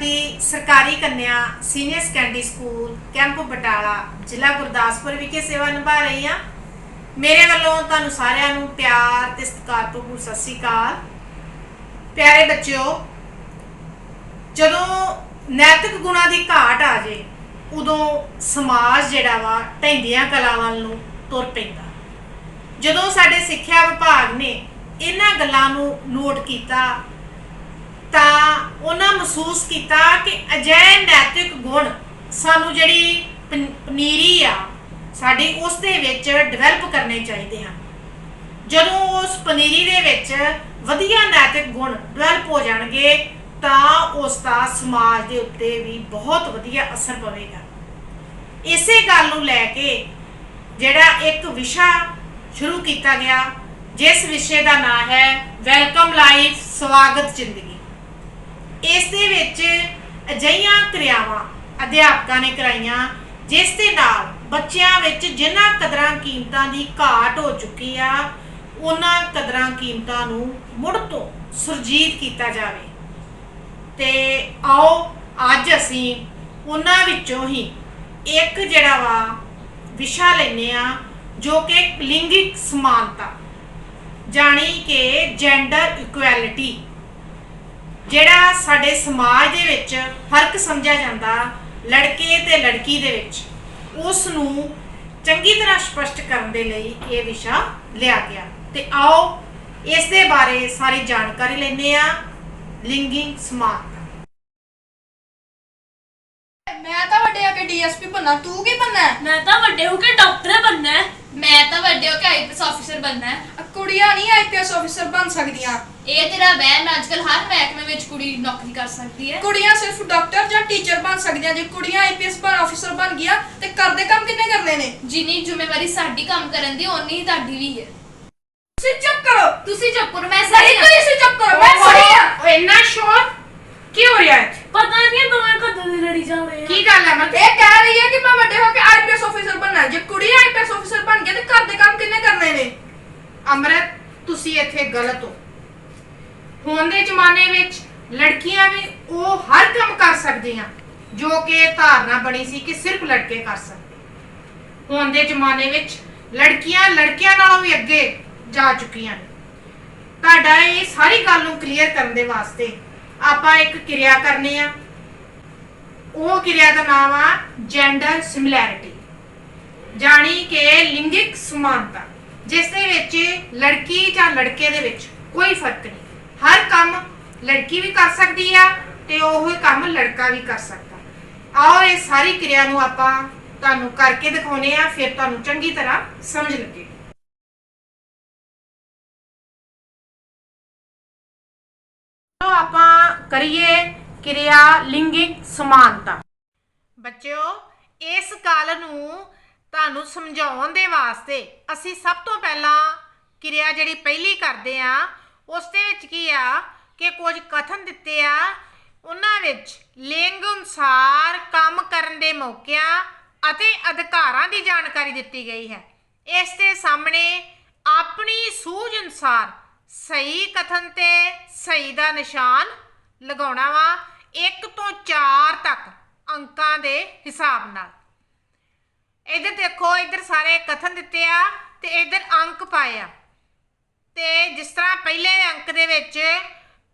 साडी सरकारी कन्या senior secondary school camp Batala जिला गुरदासपुर विखे सेवा निभा रही हाँ। मेरे वालों तुहानू सारिआं नू प्यार ते सत्कार भरपूर सत श्री अकाल। प्यारे बच्चों, जदों नैतिक गुणां दी घाट आ जाए उदों समाज जिहड़ा वा ढहिंदियां कलां वल नूं तुर पैंदा। जदों साडे सिੱਖਿਆ विभाग ने इन्हां गल्लां नूं नोट कीता ਤਾਂ ਉਹਨਾਂ ਮਹਿਸੂਸ ਕੀਤਾ ਕਿ ਅਜਿਹੇ ਨੈਤਿਕ ਗੁਣ ਸਾਨੂੰ ਜਿਹੜੀ ਪਨੀਰੀ ਆ ਸਾਡੀ ਉਸ ਦੇ ਵਿੱਚ ਡਿਵੈਲਪ ਕਰਨੇ ਚਾਹੀਦੇ ਹਨ। ਜਦੋਂ ਉਸ ਪਨੀਰੀ ਦੇ ਵਿੱਚ ਵਧੀਆ ਨੈਤਿਕ ਗੁਣ ਡਿਵੈਲਪ ਹੋ ਜਾਣਗੇ ਤਾਂ ਉਸ ਦਾ ਸਮਾਜ ਦੇ ਉੱਤੇ ਵੀ ਬਹੁਤ ਵਧੀਆ ਅਸਰ ਪਵੇਗਾ। ਇਸੇ ਗੱਲ ਨੂੰ ਲੈ ਕੇ ਜਿਹੜਾ ਇੱਕ ਵਿਸ਼ਾ ਸ਼ੁਰੂ ਕੀਤਾ ਗਿਆ, ਜਿਸ ਵਿਸ਼ੇ ਦਾ ਨਾਮ ਹੈ ਵੈਲਕਮ ਲਾਈਫ, ਸਵਾਗਤ ਜ਼ਿੰਦਗੀ। ਇਸ ਦੇ ਵਿੱਚ ਅਜਿਹੀਆਂ ਕਿਰਿਆਵਾਂ ਅਧਿਆਪਕਾਂ ਨੇ ਕਰਾਈਆਂ ਜਿਸ ਦੇ ਨਾਲ ਬੱਚਿਆਂ ਵਿੱਚ ਜਿਨ੍ਹਾਂ ਕਦਰਾਂ ਕੀਮਤਾਂ ਦੀ ਘਾਟ ਹੋ ਚੁੱਕੀ ਆ ਉਹਨਾਂ ਕਦਰਾਂ ਕੀਮਤਾਂ ਨੂੰ ਮੁੜ ਤੋਂ ਸੁਰਜੀਤ ਕੀਤਾ ਜਾਵੇ। ਤੇ ਆਓ ਅੱਜ ਅਸੀਂ ਉਹਨਾਂ ਵਿੱਚੋਂ ਹੀ ਇੱਕ ਜਿਹੜਾ ਵਾ ਵਿਸ਼ਾ ਲੈਂਦੇ ਆ ਜੋ ਕਿ ਲਿੰਗਿਕ ਸਮਾਨਤਾ, ਜਾਣੀ ਕਿ ਜੈਂਡਰ ਇਕੁਐਲਿਟੀ। ਜਿਹੜਾ ਸਾਡੇ ਸਮਾਜ ਦੇ ਵਿੱਚ ਫਰਕ ਸਮਝਿਆ ਜਾਂਦਾ ਲੜਕੇ ਤੇ ਲੜਕੀ ਦੇ ਵਿੱਚ, ਉਸ ਨੂੰ ਚੰਗੀ ਤਰ੍ਹਾਂ ਸਪਸ਼ਟ ਕਰਨ ਦੇ ਲਈ ਇਹ ਵਿਸ਼ਾ ਲਿਆ ਗਿਆ। ਤੇ ਆਓ ਇਸ ਦੇ ਬਾਰੇ ਸਾਰੀ ਜਾਣਕਾਰੀ ਲੈਂਦੇ ਆ। ਲਿੰਗਿਕ ਸਮਾਨਤਾ। मैं तो ਵੱਡੇ ਹੋ ਕੇ ਡੀਐਸਪੀ बनना, तू की बनना है? मैं तो ਵੱਡੇ ਹੋ ਕੇ ਡਾਕਟਰ बनना है। मैं तो ਵੱਡੇ ਹੋ ਕੇ ਆਈਪੀਐਸ ਅਫਸਰ बनना है। ਕੁੜੀਆਂ ਨਹੀਂ ਆਈਪੀਐਸ ਅਫਸਰ ਬਣ ਸਕਦੀਆਂ। ਇਹ ਤੇਰਾ ਵਹਿਮ ਹੈ। ਅੱਜਕੱਲ ਹਰ ਮਹਿਕਮੇ ਵਿੱਚ ਕੁੜੀ ਨੌਕਰੀ ਕਰ ਸਕਦੀ ਹੈ। ਕੁੜੀਆਂ ਸਿਰਫ ਡਾਕਟਰ ਜਾਂ ਟੀਚਰ ਬਣ ਸਕਦੀਆਂ। ਜੇ ਕੁੜੀਆਂ ਆਈਪੀਐਸ ਅਫਸਰ ਬਣ ਗਿਆ ਤੇ ਕਰਦੇ ਕੰਮ ਕਿੰਨੇ ਕਰਨੇ ਨੇ? ਜਿੰਨੀ ਜ਼ਿੰਮੇਵਾਰੀ ਸਾਡੀ ਕੰਮ ਕਰਨ ਦੀ ਓਨੀ ਹੀ ਤੁਹਾਡੀ ਵੀ ਹੈ। ਤੁਸੀਂ ਚੁੱਪ ਕਰੋ। ਤੁਸੀਂ ਚੁੱਪ ਕਰੋ, ਮੈਂ ਸਹੀ ਸਹੀ ਤੁਸੀਂ ਚੁੱਪ ਕਰੋ। ਮੈਂ ਸਹੀ ਆ। ਇੰਨਾ ਸ਼ੋਰ ਕੀ ਹੋ ਰਿਹਾ ਹੈ? पता नहीं दोवें कदों दी लड़ी जा रहे हैं। ਕੀ ਗੱਲ ਹੈ? ਮੈਂ ਇਹ ਕਹਿ ਰਹੀ ਹੈ ਕਿ ਮੈਂ ਵੱਡੇ ਹੋ ਕੇ ਆਈਪੀਐਸ ਅਫਸਰ ਬਣਨਾ। ਜੇ ਕੁੜੀ ਆਈਪੀਐਸ ਅਫਸਰ ਬਣ ਗਿਆ ਤੇ ਘਰ ਦੇ ਕੰਮ ਕਿੰਨੇ ਕਰਨੇ ਨੇ? ਅਮਰਤ, ਤੁਸੀਂ ਇੱਥੇ ਗਲਤ ਹੋ। ਹੁਣ ਦੇ ਜ਼ਮਾਨੇ ਵਿੱਚ ਲੜਕੀਆਂ ਵੀ ਉਹ ਹਰ ਕੰਮ ਕਰ ਸਕਦੀਆਂ ਜੋ ਕਿ ਧਾਰਨਾ ਬਣੀ ਸੀ ਕਿ ਸਿਰਫ ਲੜਕੇ ਕਰ ਸਕਦੇ। ਹੁਣ ਦੇ ਜ਼ਮਾਨੇ ਵਿੱਚ ਲੜਕੀਆਂ ਲੜਕਿਆਂ ਨਾਲੋਂ ਵੀ ਅੱਗੇ ਜਾ ਚੁੱਕੀਆਂ ਨੇ। ਤੁਹਾਡਾ ਇਹ ਸਾਰੀ ਗੱਲ ਨੂੰ ਕਲੀਅਰ ਕਰਨ ਦੇ ਵਾਸਤੇ ਆਪਾਂ ਇੱਕ ਕਿਰਿਆ ਕਰਨੀ ਆ। ਉਹ ਕਿਰਿਆ ਦਾ ਨਾਮ ਆ ਜੈਂਡਰ ਸਿਮਿਲੈਰਿਟੀ, ਜਾਣੀ ਕਿ ਲਿੰਗਿਕ ਸਮਾਨਤਾ, ਜਿਸ ਦੇ ਵਿੱਚ ਲੜਕੀ ਜਾਂ ਲੜਕੇ ਦੇ ਵਿੱਚ ਕੋਈ ਫਰਕ ਨਹੀਂ। ਹਰ ਕੰਮ ਲੜਕੀ ਵੀ ਕਰ ਸਕਦੀ ਆ ਤੇ ਉਹ ਕੰਮ ਲੜਕਾ ਵੀ ਕਰ ਸਕਦਾ। ਆਓ ਇਹ ਸਾਰੀ ਕਿਰਿਆ ਨੂੰ ਆਪਾਂ ਤੁਹਾਨੂੰ ਕਰਕੇ ਦਿਖਾਉਨੇ ਆ, ਫਿਰ ਤੁਹਾਨੂੰ ਚੰਗੀ ਤਰ੍ਹਾਂ ਸਮਝ ਲੱਗੇ। ਆਪਾਂ ਕਰੀਏ ਕਿਰਿਆ ਲਿੰਗਿਕ ਸਮਾਨਤਾ। ਬੱਚਿਓ, ਇਸ ਗੱਲ ਨੂੰ ਤੁਹਾਨੂੰ ਸਮਝਾਉਣ ਦੇ ਵਾਸਤੇ ਅਸੀਂ ਸਭ ਤੋਂ ਪਹਿਲਾਂ ਕਿਰਿਆ ਜਿਹੜੀ ਪਹਿਲੀ ਕਰਦੇ ਆ ਉਸ ਦੇ ਵਿੱਚ ਕੀ ਆ ਕਿ ਕੁਝ ਕਥਨ ਦਿੱਤੇ ਆ। ਉਹਨਾਂ ਵਿੱਚ ਲਿੰਗ ਅਨੁਸਾਰ ਕੰਮ ਕਰਨ ਦੇ ਮੌਕਿਆਂ ਅਤੇ ਅਧਿਕਾਰਾਂ ਦੀ ਜਾਣਕਾਰੀ ਦਿੱਤੀ ਗਈ ਹੈ। ਇਸ ਦੇ ਸਾਹਮਣੇ ਆਪਣੀ ਸੂਝ ਅਨੁਸਾਰ ਸਹੀ ਕਥਨ ਤੇ ਸਹੀ ਦਾ ਨਿਸ਼ਾਨ ਲਗਾਉਣਾ ਵਾ 1 ਤੋਂ 4 ਤੱਕ ਅੰਕਾਂ ਦੇ ਹਿਸਾਬ ਨਾਲ। ਇੱਧਰ ਦੇਖੋ, ਇੱਧਰ ਸਾਰੇ ਕਥਨ ਦਿੱਤੇ ਆ ਤੇ ਇੱਧਰ ਅੰਕ ਪਾਏ ਆ। ਤੇ ਜਿਸ ਤਰ੍ਹਾਂ ਪਹਿਲੇ ਅੰਕ ਦੇ ਵਿੱਚ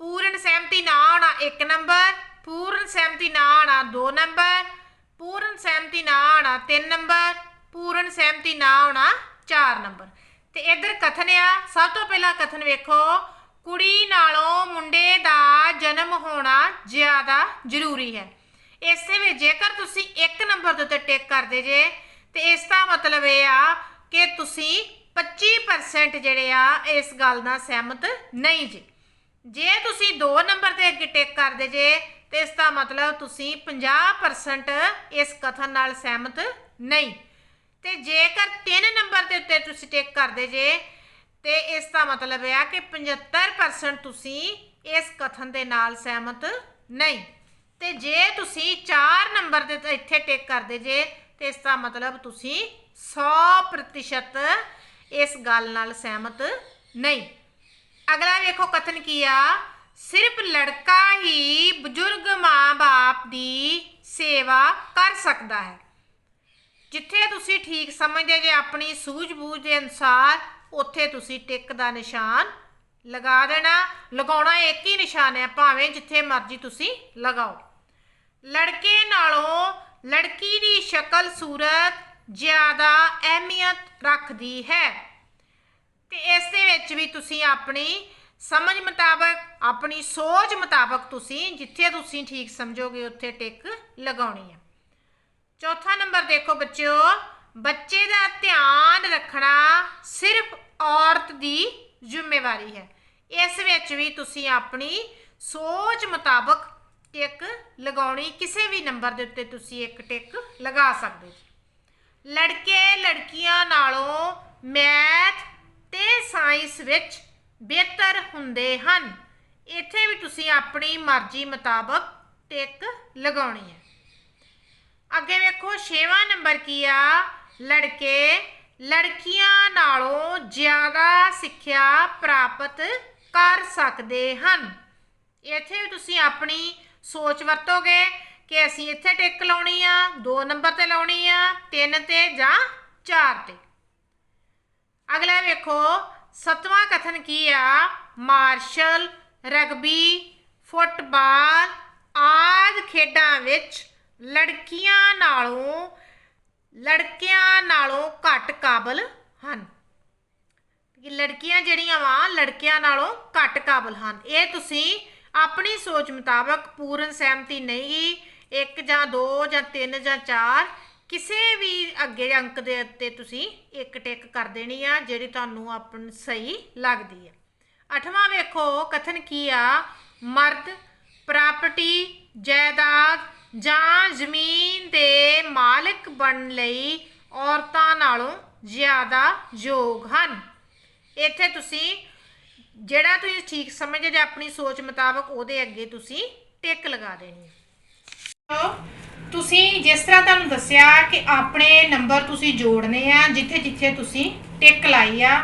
ਪੂਰਨ ਸਹਿਮਤੀ ਨਾ ਆਉਣਾ 1 ਨੰਬਰ, ਪੂਰਨ ਸਹਿਮਤੀ ਨਾ ਆਉਣਾ 2 ਨੰਬਰ, ਪੂਰਨ ਸਹਿਮਤੀ ਨਾ ਆਉਣਾ 3 ਨੰਬਰ, ਪੂਰਨ ਸਹਿਮਤੀ ਨਾ ਆਉਣਾ 4 ਨੰਬਰ। ਤੇ ਇੱਧਰ ਕਥਨ ਆ। ਸਭ ਤੋਂ ਪਹਿਲਾਂ ਕਥਨ ਵੇਖੋ, ਕੁੜੀ ਨਾਲੋਂ ਮੁੰਡੇ ਦਾ ਜਨਮ ਹੋਣਾ ਜ਼ਿਆਦਾ ਜ਼ਰੂਰੀ ਹੈ। ਇਸ ਦੇ ਵਿੱਚ ਜੇਕਰ ਤੁਸੀਂ 1 ਨੰਬਰ ਦੇ ਉੱਤੇ ਟਿਕ ਕਰਦੇ ਜੇ ਤੇ ਇਸ ਦਾ ਮਤਲਬ ਇਹ ਆ ਕਿ ਤੁਸੀਂ 25% ਜਿਹੜੇ ਆ ਇਸ ਗੱਲ ਨਾਲ ਸਹਿਮਤ ਨਹੀਂ ਜੇ। ਜੇ ਤੁਸੀਂ 2 ਨੰਬਰ ਤੇ ਅੱਗੇ ਟਿਕ ਕਰਦੇ ਜੇ ਤੇ ਇਸ ਦਾ ਮਤਲਬ ਤੁਸੀਂ 50% ਇਸ ਕਥਨ ਨਾਲ ਸਹਿਮਤ ਨਹੀਂ। ਤੇ ਜੇਕਰ 3 ਨੰਬਰ ਦੇ ਉੱਤੇ ਤੁਸੀਂ ਟਿਕ ਕਰਦੇ ਜੇ ਤੇ ਇਸ ਦਾ ਮਤਲਬ ਇਹ ਆ ਕਿ 75% ਤੁਸੀਂ ਇਸ ਕਥਨ ਦੇ ਨਾਲ ਸਹਿਮਤ ਨਹੀਂ। ਤੇ ਜੇ ਤੁਸੀਂ 4 ਨੰਬਰ ਦੇ ਇੱਥੇ ਟਿਕ ਕਰਦੇ ਜੇ ਤੇ ਇਸ ਦਾ ਮਤਲਬ ਤੁਸੀਂ 100% ਇਸ ਗੱਲ ਨਾਲ ਸਹਿਮਤ ਨਹੀਂ। ਅਗਲਾ ਵੇਖੋ ਕਥਨ ਕੀ ਆ, ਸਿਰਫ ਲੜਕਾ ਹੀ ਬਜ਼ੁਰਗ ਮਾਂ-ਬਾਪ ਦੀ ਸੇਵਾ ਕਰ ਸਕਦਾ ਹੈ। ਜਿੱਥੇ ਤੁਸੀਂ ਠੀਕ ਸਮਝਦੇ ਜੇ ਆਪਣੀ ਸੂਝ-ਬੂਝ ਦੇ ਅਨੁਸਾਰ ਉੱਥੇ ਤੁਸੀਂ ਟਿਕ ਦਾ ਨਿਸ਼ਾਨ ਲਗਾ ਦੇਣਾ। ਲਗਾਉਣਾ ਇੱਕ ਹੀ ਨਿਸ਼ਾਨ ਹੈ, ਭਾਵੇਂ ਜਿੱਥੇ ਮਰਜ਼ੀ ਤੁਸੀਂ ਲਗਾਓ। ਲੜਕੇ ਨਾਲੋਂ ਲੜਕੀ ਦੀ ਸ਼ਕਲ ਸੂਰਤ ਜ਼ਿਆਦਾ ਅਹਿਮੀਅਤ ਰੱਖਦੀ ਹੈ ਤੇ ਇਸ ਦੇ ਵਿੱਚ ਵੀ ਤੁਸੀਂ ਆਪਣੀ ਸਮਝ ਮੁਤਾਬਕ, ਆਪਣੀ ਸੋਚ ਮੁਤਾਬਕ ਤੁਸੀਂ ਜਿੱਥੇ ਤੁਸੀਂ ਠੀਕ ਸਮਝੋਗੇ ਉੱਥੇ ਟਿਕ ਲਗਾਉਣੀ ਹੈ। ਚੌਥਾ ਨੰਬਰ ਦੇਖੋ ਬੱਚਿਓ, ਬੱਚੇ ਦਾ ਧਿਆਨ ਰੱਖਣਾ ਸਿਰਫ ਔਰਤ ਦੀ ਜ਼ਿੰਮੇਵਾਰੀ ਹੈ। ਇਸ ਵਿੱਚ ਵੀ ਤੁਸੀਂ ਆਪਣੀ ਸੋਚ ਮੁਤਾਬਕ ਟਿਕ ਲਗਾਉਣੀ। ਕਿਸੇ ਵੀ ਨੰਬਰ ਦੇ ਉੱਤੇ ਤੁਸੀਂ ਇੱਕ ਟਿਕ ਲਗਾ ਸਕਦੇ ਜੀ। ਲੜਕੇ ਲੜਕੀਆਂ ਨਾਲੋਂ ਮੈਥ ਤੇ ਸਾਇੰਸ ਵਿੱਚ ਬਿਹਤਰ ਹੁੰਦੇ ਹਨ। ਇੱਥੇ ਵੀ ਤੁਸੀਂ ਆਪਣੀ ਮਰਜ਼ੀ ਮੁਤਾਬਕ ਟਿਕ ਲਗਾਉਣੀ ਹੈ। ਅੱਗੇ ਵੇਖੋ 6ਵਾਂ ਨੰਬਰ ਕੀ ਆ, ਲੜਕੇ ਲੜਕੀਆਂ ਨਾਲੋਂ ਜ਼ਿਆਦਾ ਸਿੱਖਿਆ ਪ੍ਰਾਪਤ ਕਰ ਸਕਦੇ ਹਨ। ਇੱਥੇ ਵੀ ਤੁਸੀਂ ਆਪਣੀ ਸੋਚ ਵਰਤੋਗੇ ਕਿ ਅਸੀਂ ਇੱਥੇ ਟਿਕ ਲਾਉਣੀ ਆ, 2 ਨੰਬਰ ਤੇ ਲਾਉਣੀ ਆ, 3 ਤੇ ਜਾਂ 4 ਤੇ। ਅਗਲਾ ਵੇਖੋ 7ਵਾਂ ਕਥਨ ਕੀ ਆ, ਮਾਰਸ਼ਲ, ਰਗਬੀ, ਫੁੱਟਬਾਲ ਆਦਿ ਖੇਡਾਂ ਵਿੱਚ ਲੜਕੀਆਂ ਨਾਲੋਂ ਘੱਟ ਕਾਬਲ ਹਨ। ਲੜਕੀਆਂ ਜਿਹੜੀਆਂ ਵਾ ਲੜਕਿਆਂ ਨਾਲੋਂ ਘੱਟ ਕਾਬਲ ਹਨ। ਇਹ ਤੁਸੀਂ ਆਪਣੀ ਸੋਚ ਮੁਤਾਬਕ ਪੂਰਨ ਸਹਿਮਤੀ ਨਹੀਂ, 1 ਜਾਂ 2 ਜਾਂ 3 ਜਾਂ 4 ਕਿਸੇ ਵੀ ਅੱਗੇ ਅੰਕ ਦੇ ਉੱਤੇ ਤੁਸੀਂ ਇੱਕ ਟਿਕ ਕਰ ਦੇਣੀ ਆ ਜਿਹੜੀ ਤੁਹਾਨੂੰ ਆਪਣੀ ਸਹੀ ਲੱਗਦੀ ਹੈ। 8ਵਾਂ ਵੇਖੋ ਕਥਨ ਕੀ ਆ, ਮਰਦ ਪ੍ਰਾਪਰਟੀ, ਜਾਇਦਾਦ ਜਾਂ ਜ਼ਮੀਨ ਦੇ ਮਾਲਕ ਬਣਨ ਲਈ ਔਰਤਾਂ ਨਾਲੋਂ ਜ਼ਿਆਦਾ ਯੋਗ ਹਨ। ਇੱਥੇ ਤੁਸੀਂ ਜਿਹੜਾ ਤੁਸੀਂ ਠੀਕ ਸਮਝਦੇ ਜੇ ਆਪਣੀ ਸੋਚ ਮੁਤਾਬਕ ਉਹਦੇ ਅੱਗੇ ਤੁਸੀਂ ਟਿਕ ਲਗਾ ਦੇਣੀ ਹੈ। ਤੁਸੀਂ ਜਿਸ ਤਰ੍ਹਾਂ ਤੁਹਾਨੂੰ ਦੱਸਿਆ ਕਿ ਆਪਣੇ ਨੰਬਰ ਤੁਸੀਂ ਜੋੜਨੇ ਆ ਜਿੱਥੇ ਜਿੱਥੇ ਤੁਸੀਂ ਟਿਕ ਲਾਈ ਆ,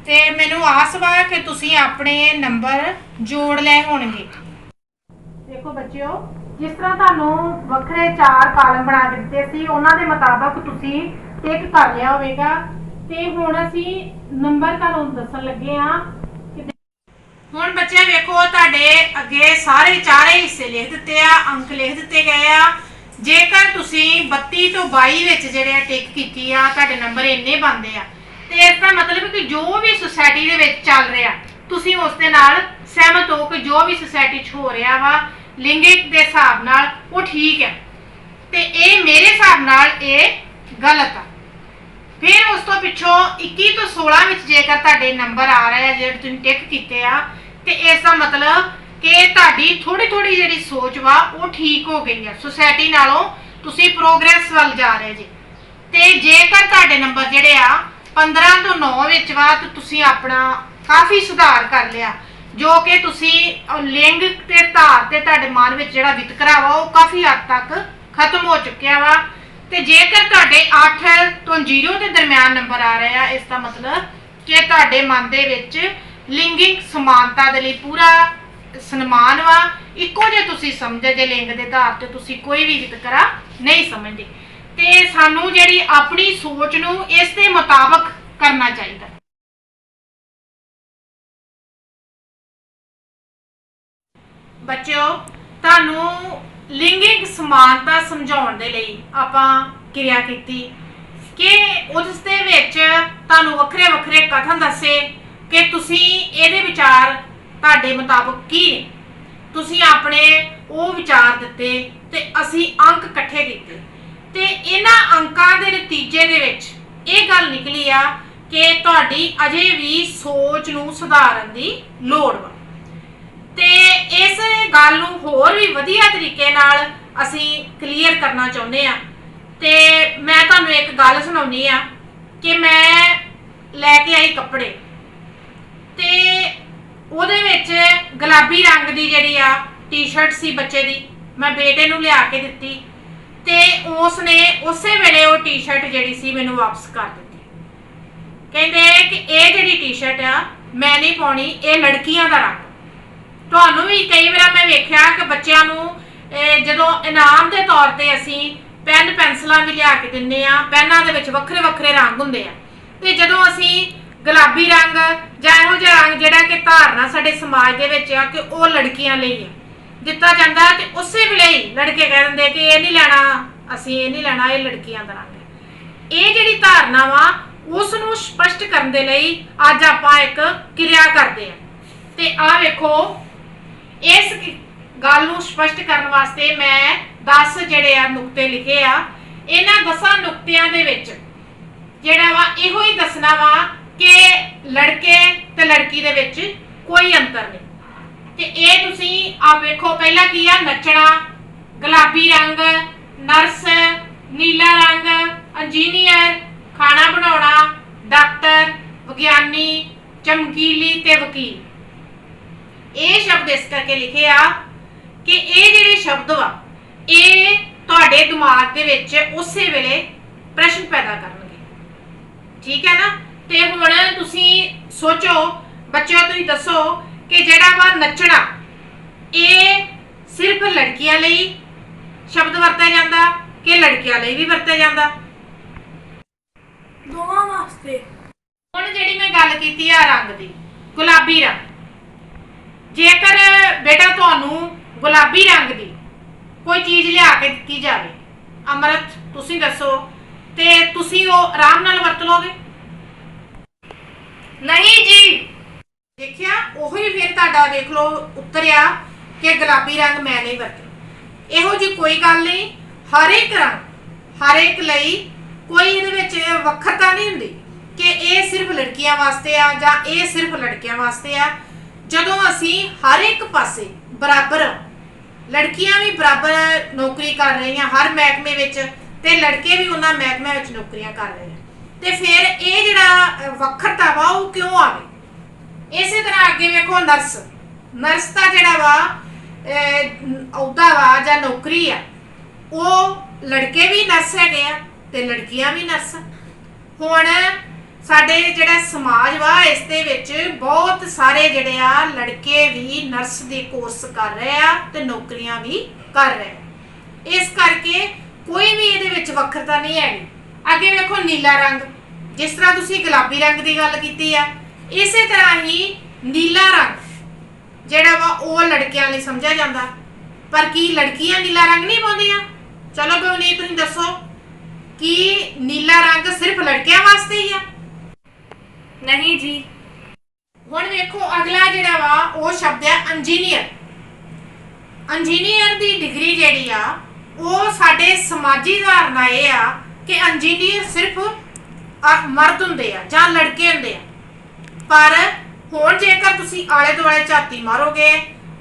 ਤੇ ਮੈਨੂੰ ਆਸ ਵਾ ਕਿ ਤੁਸੀਂ ਆਪਣੇ ਨੰਬਰ ਜੋੜ ਲਏ ਹੋਣਗੇ। ਦੇਖੋ ਬੱਚਿਓ, ਜਿਸ ਤਰ੍ਹਾਂ ਤੁਹਾਨੂੰ ਵੱਖਰੇ 4 ਕਾਲਮ ਬਣਾ ਕੇ ਦਿੱਤੇ ਸੀ ਉਹਨਾਂ ਦੇ ਮੁਤਾਬਕ ਤੁਸੀਂ ਟਿਕ ਕਰ ਲਿਆ ਹੋਵੇਗਾ। ਤੇ ਹੁਣ ਅਸੀਂ ਨੰਬਰ ਤੁਹਾਨੂੰ ਦੱਸਣ ਲੱਗੇ ਆ। ਹੁਣ ਬੱਚੇ ਵੇਖੋ ਤੁਹਾਡੇ ਅੱਗੇ ਸਾਰੇ 4 ਹਿੱਸੇ ਲਿਖ ਦਿੱਤੇ ਆ, ਅੰਕ ਲਿਖ ਦਿੱਤੇ ਗਏ ਆ। ਜੇਕਰ ਤੁਸੀਂ 32 ਤੋਂ 22 ਵਿੱਚ ਜਿਹੜੇ ਟਿਕ ਕੀਤੀ ਆ ਤੁਹਾਡੇ ਨੰਬਰ ਇੰਨੇ ਬਣਦੇ ਆ, ਤੇ ਇਸ ਦਾ ਮਤਲਬ ਕਿ ਜੋ ਵੀ ਸੁਸਾਇਟੀ ਦੇ ਵਿੱਚ ਚੱਲ ਰਿਹਾ ਤੁਸੀਂ ਉਸ ਦੇ ਨਾਲ ਸਹਿਮਤ ਹੋ ਕਿ ਜੋ ਵੀ ਸੁਸਾਇਟੀ 'ਚ ਹੋ ਰਿਹਾ ਵਾ ਲਿੰਗਿਕ ਦੇ ਹਿਸਾਬ ਨਾਲ ਉਹ ਠੀਕ ਹੈ, ਤੇ ਇਹ ਮੇਰੇ ਹਿਸਾਬ ਨਾਲ ਇਹ ਗਲਤ ਆ। ਫਿਰ ਉਸ ਤੋਂ ਪਿੱਛੋਂ 21 ਤੋਂ 16 ਵਿੱਚ ਜੇਕਰ ਤੁਹਾਡੇ ਨੰਬਰ ਆ ਰਹੇ ਆ ਜਿਹੜੇ ਤੁਸੀਂ ਟਿਕ ਕੀਤੇ ਆ, ਤੇ ਇਸ ਦਾ ਮਤਲਬ ਕਿ ਤੁਹਾਡੀ ਥੋੜੀ ਜਿਹੜੀ ਸੋਚ ਵਾ ਉਹ ਠੀਕ ਹੋ ਗਈ ਆ, ਸੁਸਾਇਟੀ ਨਾਲੋਂ ਤੁਸੀਂ ਪ੍ਰੋਗਰੈਸ ਵੱਲ ਜਾ ਰਹੇ ਜੀ। ਤੇ ਜੇਕਰ ਤੁਹਾਡੇ ਨੰਬਰ ਜਿਹੜੇ ਆ 15 ਤੋਂ 9 ਵਿੱਚ ਵਾ ਤਾਂ ਤੁਸੀਂ ਆਪਣਾ ਕਾਫੀ ਸੁਧਾਰ ਕਰ ਲਿਆ, ਜੋ ਕਿ ਤੁਸੀਂ ਲਿੰਗ ਤੇ ਧਾਰ ਤੇ ਤੁਹਾਡੇ ਮਨ ਵਿੱਚ ਜਿਹੜਾ ਵਿਤਕਰਾ ਵਾ ਉਹ ਕਾਫੀ ਹੱਦ ਤੱਕ ਖਤਮ ਹੋ ਚੁੱਕਿਆ ਵਾ। ਤੇ ਜੇਕਰ ਤੁਹਾਡੇ 8 ਤੋਂ 0 ਦੇ ਦਰਮਿਆਨ ਨੰਬਰ ਆ ਰਹੇ ਆ, ਇਸ ਦਾ ਮਤਲਬ ਕਿ ਤੁਹਾਡੇ ਮਨ ਦੇ ਵਿੱਚ ਲਿੰਗਿਕ ਸਮਾਨਤਾ ਦੇ ਲਈ ਪੂਰਾ ਸਨਮਾਨ ਵਾ, ਇੱਕੋ ਜੇ ਤੁਸੀਂ ਸਮਝਦੇ ਜੇ ਲਿੰਗ ਦੇ ਆਧਾਰ ਤੇ ਤੁਸੀਂ ਕੋਈ ਵੀ ਵਿਤਕਰਾ ਨਹੀਂ ਸਮਝਦੇ। ਤੇ ਸਾਨੂੰ ਜਿਹੜੀ ਆਪਣੀ ਸੋਚ ਨੂੰ ਇਸ ਦੇ ਮੁਤਾਬਕ ਕਰਨਾ ਚਾਹੀਦਾ। ਬੱਚਿਓ, ਤੁਹਾਨੂੰ ਲਿੰਗਿਕ ਸਮਾਨਤਾ ਸਮਝਾਉਣ ਦੇ ਲਈ ਆਪਾਂ ਕਿਰਿਆ ਕੀਤੀ ਕਿ ਉਸ ਦੇ ਵਿੱਚ ਤੁਹਾਨੂੰ ਵੱਖਰੇ ਵੱਖਰੇ ਕਥਨ ਦੱਸੇ ਕਿ ਤੁਸੀਂ ਇਹਦੇ ਵਿਚਾਰ ਤੁਹਾਡੇ ਮੁਤਾਬਕ ਕੀ ਨੇ। ਤੁਸੀਂ ਆਪਣੇ ਉਹ ਵਿਚਾਰ ਦਿੱਤੇ ਤੇ ਅਸੀਂ ਅੰਕ ਇਕੱਠੇ ਕੀਤੇ, ਤੇ ਇਹਨਾਂ ਅੰਕਾਂ ਦੇ ਨਤੀਜੇ ਦੇ ਵਿੱਚ ਇਹ ਗੱਲ ਨਿਕਲੀ ਆ ਕਿ ਤੁਹਾਡੀ ਅਜੇ ਵੀ ਸੋਚ ਨੂੰ ਸੁਧਾਰਨ ਦੀ ਲੋੜ ਵਾ। ਤੇ ਇਸ ਗੱਲ ਨੂੰ ਹੋਰ ਵੀ ਵਧੀਆ ਤਰੀਕੇ ਨਾਲ ਅਸੀਂ ਕਲੀਅਰ ਕਰਨਾ ਚਾਹੁੰਦੇ ਆ। ਤੇ ਮੈਂ ਤੁਹਾਨੂੰ ਇੱਕ ਗੱਲ ਸੁਣਾਉਣੀ ਆ ਕਿ ਮੈਂ ਲੈ ਕੇ ਆਈ ਕੱਪੜੇ, ਤੇ ਉਹਦੇ ਵਿੱਚ ਗੁਲਾਬੀ ਰੰਗ ਦੀ ਜਿਹੜੀ ਆ ਟੀ-ਸ਼ਰਟ ਸੀ ਬੱਚੇ ਦੀ, ਮੈਂ ਬੇਟੇ ਨੂੰ ਲਿਆ ਕੇ ਦਿੱਤੀ, ਤੇ ਉਸ ਨੇ ਉਸੇ ਵੇਲੇ ਉਹ ਟੀ-ਸ਼ਰਟ ਜਿਹੜੀ ਸੀ ਮੈਨੂੰ ਵਾਪਸ ਕਰ ਦਿੱਤੀ। ਕਹਿੰਦੇ ਕਿ ਇਹ ਜਿਹੜੀ ਟੀ-ਸ਼ਰਟ ਆ ਮੈਂ ਨਹੀਂ ਪਾਉਣੀ, ਇਹ ਲੜਕੀਆਂ ਦਾ ਰੰਗ। ਤੁਹਾਨੂੰ ਵੀ ਕਈ ਵਾਰ ਮੈਂ ਵੇਖਿਆ ਕਿ ਬੱਚਿਆਂ ਨੂੰ ਜਦੋਂ ਇਨਾਮ ਦੇ ਤੌਰ ਤੇ ਅਸੀਂ ਪੈਨ ਪੈਨਸਲਾਂ ਵੀ ਲਿਆ ਕੇ ਦਿੰਨੇ ਆ, ਪੈਨਾਂ ਦੇ ਵਿੱਚ ਵੱਖਰੇ ਵੱਖਰੇ ਰੰਗ ਹੁੰਦੇ ਆ, ਤੇ ਜਦੋਂ ਅਸੀਂ ਗੁਲਾਬੀ ਰੰਗ ਜਾਂ ਇਹੋ ਜਿਹਾ ਰੰਗ ਜਿਹੜਾ ਕਿ ਧਾਰਨਾ ਸਾਡੇ ਸਮਾਜ ਦੇ ਵਿੱਚ ਆ ਕਿ ਉਹ ਲੜਕੀਆਂ ਲਈ ਆ ਦਿੱਤਾ ਜਾਂਦਾ, ਤੇ ਉਸੇ ਵੇਲੇ ਹੀ ਲੜਕੇ ਕਹਿ ਦਿੰਦੇ ਕਿ ਇਹ ਨਹੀਂ ਲੈਣਾ, ਅਸੀਂ ਇਹ ਨਹੀਂ ਲੈਣਾ, ਇਹ ਲੜਕੀਆਂ ਦਾ ਰੰਗ ਹੈ। ਇਹ ਜਿਹੜੀ ਧਾਰਨਾ ਵਾ ਉਸ ਨੂੰ ਸਪਸ਼ਟ ਕਰਨ ਦੇ ਲਈ ਅੱਜ ਆਪਾਂ ਇੱਕ ਕਿਰਿਆ ਕਰਦੇ ਆ। ਤੇ ਆਹ ਵੇਖੋ, ਇਸ ਗੱਲ ਨੂੰ ਸਪਸ਼ਟ ਕਰਨ ਵਾਸਤੇ ਮੈਂ 10 ਜਿਹੜੇ ਆ ਨੁਕਤੇ ਲਿਖੇ ਆ। ਇਹਨਾਂ 10 ਨੁਕਤਿਆਂ ਦੇ ਵਿੱਚ ਜਿਹੜਾ ਵਾ ਇਹੋ ਹੀ ਦੱਸਣਾ ਵਾ ਕਿ ਲੜਕੇ ਤੇ ਲੜਕੀ ਦੇ ਵਿੱਚ ਕੋਈ ਅੰਤਰ ਨਹੀਂ। ਤੇ ਇਹ ਤੁਸੀਂ ਆ ਵੇਖੋ, ਪਹਿਲਾਂ ਕੀ ਆ, ਨੱਚਣਾ, ਗੁਲਾਬੀ ਰੰਗ, ਨਰਸ, ਨੀਲਾ ਰੰਗ, ਇੰਜੀਨੀਅਰ, ਖਾਣਾ ਬਣਾਉਣਾ, ਡਾਕਟਰ, ਵਿਗਿਆਨੀ, ਚਮਕੀਲੀ ਤੇ ਵਕੀਲ। ਇਹ ਸ਼ਬਦ ਇਸ ਕਰਕੇ ਲਿਖੇ ਆ ਕਿ ਇਹ ਜਿਹੜੇ ਸ਼ਬਦ ਵਾ ਇਹ ਤੁਹਾਡੇ ਦਿਮਾਗ ਦੇ ਵਿੱਚ ਉਸੇ ਵੇਲੇ ਪ੍ਰਸ਼ਨ ਪੈਦਾ ਕਰਨਗੇ, ਠੀਕ ਹੈ ਨਾ। ਤੇ ਹੁਣ ਤੁਸੀਂ ਸੋਚੋ ਬੱਚਿਓ, ਤੁਸੀਂ ਦੱਸੋ ਕਿ ਜਿਹੜਾ ਵਾ ਨੱਚਣਾ, ਇਹ ਸਿਰਫ ਲੜਕੀਆਂ ਲਈ ਸ਼ਬਦ ਵਰਤਿਆ ਜਾਂਦਾ ਕਿ ਲੜਕਿਆਂ ਲਈ ਵੀ ਵਰਤਿਆ ਜਾਂਦਾ? ਦੋਵਾਂ ਵਾਸਤੇ। ਹੁਣ ਜਿਹੜੀ ਮੈਂ ਗੱਲ ਕੀਤੀ ਆ ਰੰਗ ਦੀ, ਗੁਲਾਬੀ ਰੰਗ, ਜੇਕਰ ਬੇਟਾ ਤੁਹਾਨੂੰ ਗੁਲਾਬੀ ਰੰਗ ਦੀ ਕੋਈ ਚੀਜ਼ ਲਿਆ ਕੇ ਦਿੱਤੀ ਜਾਵੇ, ਅੰਮ੍ਰਿਤ ਤੁਸੀਂ ਦੱਸੋ, ਤੇ ਤੁਸੀਂ ਉਹ ਆਰਾਮ ਨਾਲ ਵਰਤ ਲਓਗੇ? ਨਹੀਂ ਜੀ। ਦੇਖਿਆ, ਉਹੀ ਫਿਰ ਤੁਹਾਡਾ ਦੇਖ ਲਓ ਉਤਰਿਆ ਕਿ ਗੁਲਾਬੀ ਰੰਗ ਮੈਂ ਨਹੀਂ ਵਰਤਣਾ। ਇਹੋ ਜੀ ਕੋਈ ਗੱਲ ਨਹੀਂ, ਹਰ ਇੱਕ ਰੰਗ ਹਰ ਇੱਕ ਲਈ ਕੋਈ ਇਹਦੇ ਵਿੱਚ ਵੱਖਰਤਾ ਨਹੀਂ ਹੁੰਦੀ ਕਿ ਇਹ ਸਿਰਫ ਲੜਕੀਆਂ ਵਾਸਤੇ ਆ ਜਾਂ ਇਹ ਸਿਰਫ ਲੜਕਿਆਂ ਵਾਸਤੇ ਆ। ਜਦੋਂ ਅਸੀਂ ਹਰ ਇੱਕ ਪਾਸੇ ਬਰਾਬਰ, ਲੜਕੀਆਂ ਵੀ ਬਰਾਬਰ ਨੌਕਰੀ ਕਰ ਰਹੀਆਂ ਹਰ ਮਹਿਕਮੇ ਵਿੱਚ ਤੇ ਲੜਕੇ ਵੀ ਉਹਨਾਂ ਮਹਿਕਮਿਆਂ ਵਿੱਚ ਨੌਕਰੀਆਂ ਕਰ ਰਹੇ ਆ, ਤੇ ਫਿਰ ਇਹ ਜਿਹੜਾ ਵੱਖਰਤਾ ਵਾ ਉਹ ਕਿਉਂ ਆ ਗਈ? ਇਸੇ ਤਰ੍ਹਾਂ ਅੱਗੇ ਵੇਖੋ, ਨਰਸ, ਨਰਸ ਦਾ ਜਿਹੜਾ ਵਾ ਅਹੁਦਾ ਵਾ ਜਾਂ ਨੌਕਰੀ ਆ, ਉਹ ਲੜਕੇ ਵੀ ਨਰਸ ਹੈਗੇ ਆ ਤੇ ਲੜਕੀਆਂ ਵੀ ਨਰਸ। ਹੁਣ ਸਾਡੇ ਜਿਹੜਾ ਸਮਾਜ ਵਾ ਇਸ ਦੇ ਵਿੱਚ ਬਹੁਤ ਸਾਰੇ ਜਿਹੜੇ ਆ ਲੜਕੇ ਵੀ ਨਰਸ ਦੇ ਕੋਰਸ ਕਰ ਰਹੇ ਆ ਤੇ ਨੌਕਰੀਆਂ ਵੀ ਕਰ ਰਹੇ ਆ। ਇਸ ਕਰਕੇ ਕੋਈ ਵੀ ਇਹਦੇ ਵਿੱਚ ਵੱਖਰਤਾ ਨਹੀਂ ਹੈਗੀ। ਅੱਗੇ ਵੇਖੋ, ਨੀਲਾ ਰੰਗ, ਜਿਸ ਤਰ੍ਹਾਂ ਤੁਸੀਂ ਗੁਲਾਬੀ ਰੰਗ ਦੀ ਗੱਲ ਕੀਤੀ ਆ, ਇਸੇ ਤਰ੍ਹਾਂ ਹੀ ਨੀਲਾ ਰੰਗ ਜਿਹੜਾ ਵਾ ਉਹ ਲੜਕਿਆਂ ਲਈ ਸਮਝਿਆ ਜਾਂਦਾ। ਪਰ ਕੀ ਲੜਕੀਆਂ ਨੀਲਾ ਰੰਗ ਨਹੀਂ ਪਾਉਂਦੀਆਂ? ਚਲੋ ਬਵਨੀਤ ਤੁਸੀਂ ਦੱਸੋ, ਕੀ ਨੀਲਾ ਰੰਗ ਸਿਰਫ ਲੜਕਿਆਂ ਵਾਸਤੇ ਹੀ ਆ? ਨਹੀਂ ਜੀ। ਹੁਣ ਵੇਖੋ, ਅਗਲਾ ਜਿਹੜਾ ਵਾ ਉਹ ਸ਼ਬਦ ਹੈ ਇੰਜੀਨੀਅਰ। ਇੰਜੀਨੀਅਰ ਦੀ ਡਿਗਰੀ ਜਿਹੜੀ ਆ ਉਹ ਸਾਡੇ ਸਮਾਜੀ ਧਾਰਨਾ ਇਹ ਆ ਕਿ ਇੰਜੀਨੀਅਰ ਸਿਰਫ ਮਰਦ ਹੁੰਦੇ ਆ ਜਾਂ ਲੜਕੇ ਹੁੰਦੇ ਆ। ਪਰ ਹੁਣ ਜੇਕਰ ਤੁਸੀਂ ਆਲੇ ਦੁਆਲੇ ਝਾਤੀ ਮਾਰੋਗੇ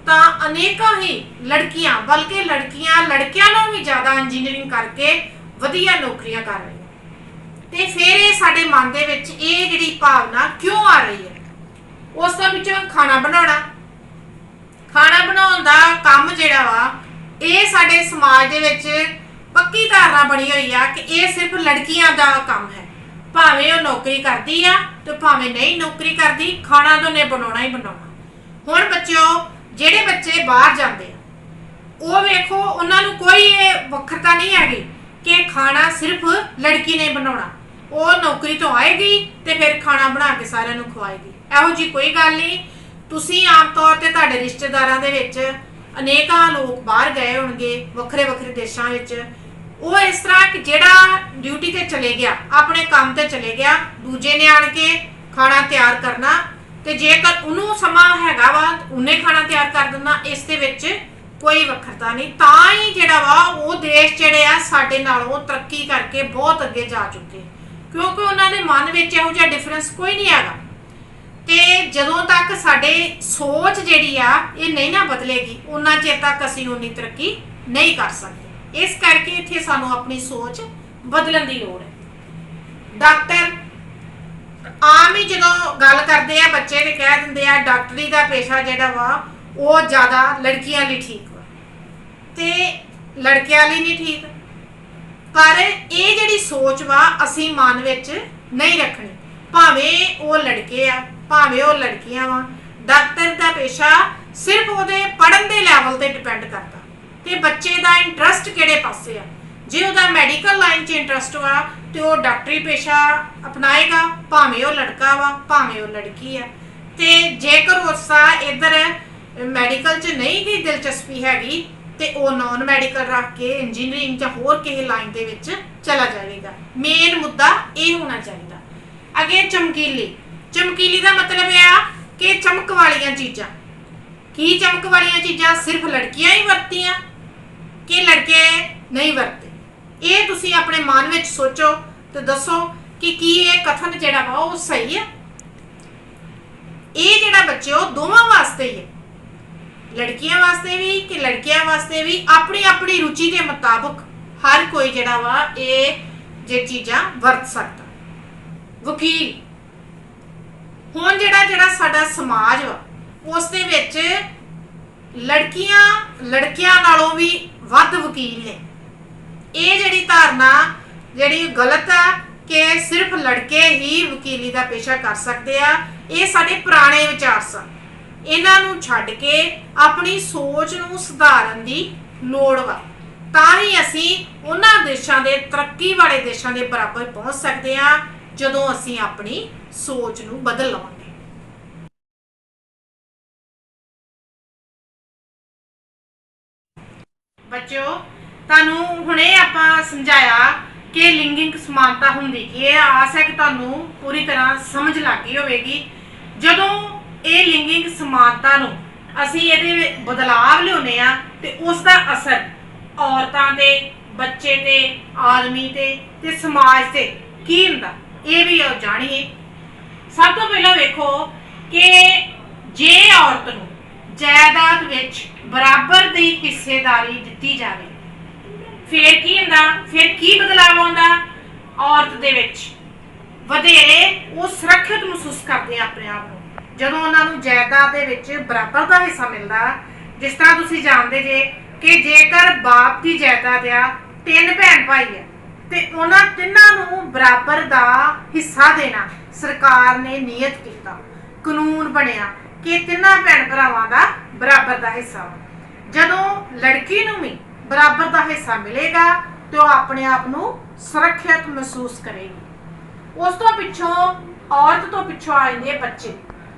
ਤਾਂ ਅਨੇਕਾਂ ਹੀ ਲੜਕੀਆਂ, ਬਲਕਿ ਲੜਕੀਆਂ ਲੜਕਿਆਂ ਨਾਲੋਂ ਵੀ ਜ਼ਿਆਦਾ ਇੰਜੀਨੀਅਰਿੰਗ ਕਰਕੇ ਵਧੀਆ ਨੌਕਰੀਆਂ ਕਰ ਰਹੀਆਂ। ਤੇ ਫਿਰ ਇਹ ਸਾਡੇ ਮਨ ਦੇ ਵਿੱਚ ਇਹ ਜਿਹੜੀ ਭਾਵਨਾ ਕਿਉਂ ਆ ਰਹੀ ਹੈ? ਉਸ ਤੋਂ ਵਿੱਚੋਂ ਖਾਣਾ ਬਣਾਉਣਾ, ਖਾਣਾ ਬਣਾਉਣ ਦਾ ਕੰਮ ਜਿਹੜਾ ਵਾ ਇਹ ਸਾਡੇ ਸਮਾਜ ਦੇ ਵਿੱਚ ਪੱਕੀ ਧਾਰਨਾ ਬਣੀ ਹੋਈ ਆ ਕਿ ਇਹ ਸਿਰਫ ਲੜਕੀਆਂ ਦਾ ਕੰਮ ਹੈ। ਭਾਵੇਂ ਉਹ ਨੌਕਰੀ ਕਰਦੀ ਆ ਤੇ ਭਾਵੇਂ ਨਹੀਂ ਨੌਕਰੀ ਕਰਦੀ, ਖਾਣਾ ਤਾਂ ਉਹਨੇ ਬਣਾਉਣਾ ਹੀ ਬਣਾਉਣਾ। ਹੁਣ ਬੱਚਿਓ, ਜਿਹੜੇ ਬੱਚੇ ਬਾਹਰ ਜਾਂਦੇ ਆ ਉਹ ਵੇਖੋ, ਉਹਨਾਂ ਨੂੰ ਕੋਈ ਇਹ ਵੱਖਰਤਾ ਨਹੀਂ ਹੈਗੀ ਕਿ ਖਾਣਾ ਸਿਰਫ ਲੜਕੀ ਨੇ ਬਣਾਉਣਾ। ਉਹ ਨੌਕਰੀ ਤੋਂ ਆਏਗੀ ਤੇ ਫਿਰ ਖਾਣਾ ਬਣਾ ਕੇ ਸਾਰਿਆਂ ਨੂੰ ਖਵਾਏਗੀ। ਇਹੋ ਜੀ ਕੋਈ ਗੱਲ ਨਹੀਂ। ਤੁਸੀਂ ਆਮ ਤੌਰ ਤੇ ਤੁਹਾਡੇ ਰਿਸ਼ਤੇਦਾਰਾਂ ਦੇ ਵਿੱਚ ਅਨੇਕਾਂ ਲੋਕ ਬਾਹਰ ਗਏ ਹੋਣਗੇ ਵੱਖਰੇ ਵੱਖਰੇ ਦੇਸ਼ਾਂ ਵਿੱਚ। ਉਹ ਇਸ ਤਰ੍ਹਾਂ ਕਿ ਜਿਹੜਾ ਡਿਊਟੀ ਤੇ ਚਲੇ ਗਿਆ, ਆਪਣੇ ਕੰਮ ਤੇ ਚਲੇ ਗਿਆ, ਦੂਜੇ ਨੇ ਆਣ ਕੇ ਖਾਣਾ ਤਿਆਰ ਕਰਨਾ, ਤੇ ਜੇਕਰ ਉਹਨੂੰ ਸਮਾਂ ਹੈਗਾ ਵਾ ਉਹਨੇ ਖਾਣਾ ਤਿਆਰ ਕਰ ਦਿੰਦਾ। ਇਸ ਦੇ ਵਿੱਚ ਕੋਈ ਵੱਖਰਤਾ ਨਹੀਂ। ਤਾਂ ਹੀ ਜਿਹੜਾ ਵਾ ਉਹ ਦੇਸ਼ ਜਿਹੜੇ ਆ ਸਾਡੇ ਨਾਲੋਂ ਤਰੱਕੀ ਕਰਕੇ ਬਹੁਤ ਅੱਗੇ ਜਾ ਚੁੱਕੇ, ਕਿਉਂਕਿ ਉਹਨਾਂ ਦੇ ਮਨ ਵਿੱਚ ਇਹੋ ਜਿਹਾ ਡਿਫਰੈਂਸ ਕੋਈ ਨਹੀਂ ਹੈਗਾ। ਤੇ ਜਦੋਂ ਤੱਕ ਸਾਡੇ ਸੋਚ ਜਿਹੜੀ ਆ ਇਹ ਨਹੀਂ ਨਾ ਬਦਲੇਗੀ, ਉਹਨਾਂ ਚਿਰ ਤੱਕ ਅਸੀਂ ਉਨੀ ਤਰੱਕੀ ਨਹੀਂ ਕਰ ਸਕਦੇ। ਇਸ ਕਰਕੇ ਇੱਥੇ ਸਾਨੂੰ ਆਪਣੀ ਸੋਚ ਬਦਲਣ ਦੀ ਲੋੜ ਹੈ। ਡਾਕਟਰ, ਆਮ ਹੀ ਜਦੋਂ ਗੱਲ ਕਰਦੇ ਆ ਬੱਚੇ ਤੇ ਕਹਿ ਦਿੰਦੇ ਆ ਡਾਕਟਰੀ ਦਾ ਪੇਸ਼ਾ ਜਿਹੜਾ ਵਾ ਉਹ ਜ਼ਿਆਦਾ ਲੜਕੀਆਂ ਲਈ ਠੀਕ ਵਾ ਤੇ ਲੜਕਿਆਂ ਲਈ ਨਹੀਂ ਠੀਕ। ਪਰ ਇਹ ਜਿਹੜੀ ਸੋਚ ਵਾ ਅਸੀਂ ਮਨ ਵਿੱਚ ਨਹੀਂ ਰੱਖਣੀ। ਭਾਵੇਂ ਉਹ ਲੜਕੇ ਆ ਭਾਵੇਂ ਉਹ ਲੜਕੀਆਂ ਵਾ, ਡਾਕਟਰ ਦਾ ਪੇਸ਼ਾ ਸਿਰਫ ਉਹਦੇ ਪੜ੍ਹਨ ਦੇ ਲੈਵਲ ਤੇ ਡਿਪੈਂਡ ਕਰਦਾ ਕਿ ਬੱਚੇ ਦਾ ਇੰਟਰਸਟ ਕਿਹੜੇ ਪਾਸੇ ਆ। ਜੇ ਉਹਦਾ ਮੈਡੀਕਲ ਲਾਈਨ 'ਚ ਇੰਟਰਸਟ ਵਾ ਤੇ ਉਹ ਡਾਕਟਰੀ ਪੇਸ਼ਾ ਅਪਣਾਏਗਾ, ਭਾਵੇਂ ਉਹ ਲੜਕਾ ਵਾ ਭਾਵੇਂ ਉਹ ਲੜਕੀ ਆ। ਤੇ ਜੇਕਰ ਉਸਦਾ ਇੱਧਰ ਮੈਡੀਕਲ 'ਚ ਨਹੀਂ ਦੀ ਦਿਲਚਸਪੀ ਹੈਗੀ ਤੇ ਉਹ ਨਾਨ ਮੈਡੀਕਲ ਰੱਖ ਕੇ ਇੰਜੀਨੀਅਰਿੰਗ ਜਾਂ ਹੋਰ ਕਿਸੇ ਲਾਈਨ ਦੇ ਵਿੱਚ ਚਲਾ ਜਾਵੇਗਾ। ਮੇਨ ਮੁੱਦਾ ਇਹ ਹੋਣਾ ਚਾਹੀਦਾ। ਅੱਗੇ ਚਮਕੀਲੀ ਦਾ ਮਤਲਬ ਇਹ ਆ ਕਿ ਚਮਕ ਵਾਲੀਆਂ ਚੀਜ਼ਾਂ। ਕੀ ਚਮਕ ਵਾਲੀਆਂ ਚੀਜ਼ਾਂ ਸਿਰਫ ਲੜਕੀਆਂ ਹੀ ਵਰਤੀਆਂ ਕਿ ਲੜਕੇ ਨਹੀਂ ਵਰਤੇ? ਇਹ ਤੁਸੀਂ ਆਪਣੇ ਮਨ ਵਿੱਚ ਸੋਚੋ ਤੇ ਦੱਸੋ ਕਿ ਕੀ ਇਹ ਕਥਨ ਜਿਹੜਾ ਵਾ ਉਹ ਸਹੀ ਹੈ। ਇਹ ਜਿਹੜਾ ਬੱਚਿਓ ਦੋਵਾਂ ਵਾਸਤੇ ਹੀ ਹੈ, ਲੜਕੀਆਂ ਵਾਸਤੇ ਵੀ ਕਿ ਲੜਕਿਆਂ ਵਾਸਤੇ ਵੀ। ਆਪਣੀ ਆਪਣੀ ਰੁਚੀ ਦੇ ਮੁਤਾਬਕ ਹਰ ਕੋਈ ਜਿਹੜਾ ਵਾ ਇਹ ਜੇ ਚੀਜ਼ਾਂ ਵਰਤ ਸਕਦਾ। ਵਕੀਲ, ਹੁਣ ਜਿਹੜਾ ਸਾਡਾ ਸਮਾਜ ਵਾ ਉਸ ਦੇ ਵਿੱਚ ਲੜਕੀਆਂ ਲੜਕਿਆਂ ਨਾਲੋਂ ਵੀ ਵੱਧ ਵਕੀਲ ਨੇ। ਇਹ ਜਿਹੜੀ ਧਾਰਨਾ ਜਿਹੜੀ ਗਲਤ ਆ ਕਿ ਸਿਰਫ ਲੜਕੇ ਹੀ ਵਕੀਲੀ ਦਾ ਪੇਸ਼ਾ ਕਰ ਸਕਦੇ ਆ, ਇਹ ਸਾਡੇ ਪੁਰਾਣੇ ਵਿਚਾਰ ਸਨ। ਇਹਨਾਂ ਨੂੰ ਛੱਡ ਕੇ ਆਪਣੀ ਸੋਚ ਨੂੰ ਸੁਧਾਰਨ ਦੀ ਲੋੜ ਵਾ, ਤਾਂ ਹੀ ਅਸੀਂ ਉਹਨਾਂ ਦੇਸ਼ਾਂ ਦੇ ਤਰੱਕੀ ਵਾਲੇ ਦੇਸ਼ਾਂ ਦੇ ਬਰਾਬਰ ਪਹੁੰਚ ਸਕਦੇ ਆ ਜਦੋਂ ਅਸੀਂ ਆਪਣੀ ਸੋਚ ਨੂੰ ਬਦਲ ਲਵਾਂਗੇ। ਬੱਚਿਓ, ਤੁਹਾਨੂੰ ਹੁਣੇ ਆਪਾਂ ਸਮਝਾਇਆ ਕਿ ਲਿੰਗਿਕ ਸਮਾਨਤਾ ਹੁੰਦੀ ਕੀ ਹੈ। ਆਸ ਹੈ ਕਿ ਤੁਹਾਨੂੰ ਪੂਰੀ ਤਰ੍ਹਾਂ ਸਮਝ ਲੱਗ ਗਈ ਹੋਵੇਗੀ। ਜਦੋਂ ਇਹ ਲਿੰਗਿਕ ਸਮਾਨਤਾ ਨੂੰ ਅਸੀਂ ਇਹਦੇ ਬਦਲਾਵ ਲਿਆਉਂਦੇ ਆ ਤੇ ਉਸ ਦਾ ਅਸਰ ਔਰਤਾਂ ਤੇ, ਬੱਚੇ ਤੇ, ਆਦਮੀ ਤੇ ਸਮਾਜ ਤੇ ਕੀ ਹੁੰਦਾ, ਇਹ ਵੀ ਜਾਣੀਏ। ਸਭ ਤੋਂ ਪਹਿਲਾਂ ਵੇਖੋ ਕਿ ਜੇ ਔਰਤ ਨੂੰ ਜਾਇਦਾਦ ਵਿੱਚ ਬਰਾਬਰ ਦੀ ਹਿੱਸੇਦਾਰੀ ਦਿੱਤੀ ਜਾਵੇ ਫਿਰ ਕੀ ਹੁੰਦਾ, ਫਿਰ ਕੀ ਬਦਲਾਅ ਆਉਂਦਾ? ਔਰਤ ਦੇ ਵਿੱਚ ਵਧੇਰੇ ਉਹ ਸੁਰੱਖਿਅਤ ਮਹਿਸੂਸ ਕਰਦੇ ਆ ਆਪਣੇ ਆਪ ਨੂੰ ਜਦੋਂ ਉਹਨਾਂ ਨੂੰ ਜਾਇਦਾਦ ਦੇ ਵਿੱਚ ਬਰਾਬਰ ਦਾ ਹਿੱਸਾ ਮਿਲਦਾ। ਜਿਸ ਤਰ੍ਹਾਂ ਤੁਸੀਂ ਜਾਣਦੇ ਜੇ ਕਿ ਜੇਕਰ ਬਾਪ ਦੀ ਜਾਇਦਾਦ ਆ, 3 ਭੈਣ ਭਾਈ ਆ ਤੇ ਉਹਨਾਂ ਤਿੰਨਾਂ ਨੂੰ ਬਰਾਬਰ ਦਾ ਹਿੱਸਾ ਦੇਣਾ ਸਰਕਾਰ ਨੇ ਨਿਯਤ ਕੀਤਾ, ਕਾਨੂੰਨ ਬਣਿਆ ਕਿ ਤਿੰਨਾਂ ਭੈਣ ਭਰਾਵਾਂ ਦਾ ਬਰਾਬਰ ਦਾ ਹਿੱਸਾ। ਜਦੋਂ ਲੜਕੀ ਨੂੰ ਵੀ ਬਰਾਬਰ ਦਾ ਹਿੱਸਾ ਮਿਲੇਗਾ ਤੇ ਉਹ ਆਪਣੇ ਆਪ ਨੂੰ ਸੁਰੱਖਿਅਤ ਮਹਿਸੂਸ ਕਰੇਗੀ। ਉਸ ਤੋਂ ਪਿੱਛੋਂ ਔਰਤ ਤੋਂ ਪਿੱਛੋਂ ਆ ਜਾਂਦੇ ਬੱਚੇ।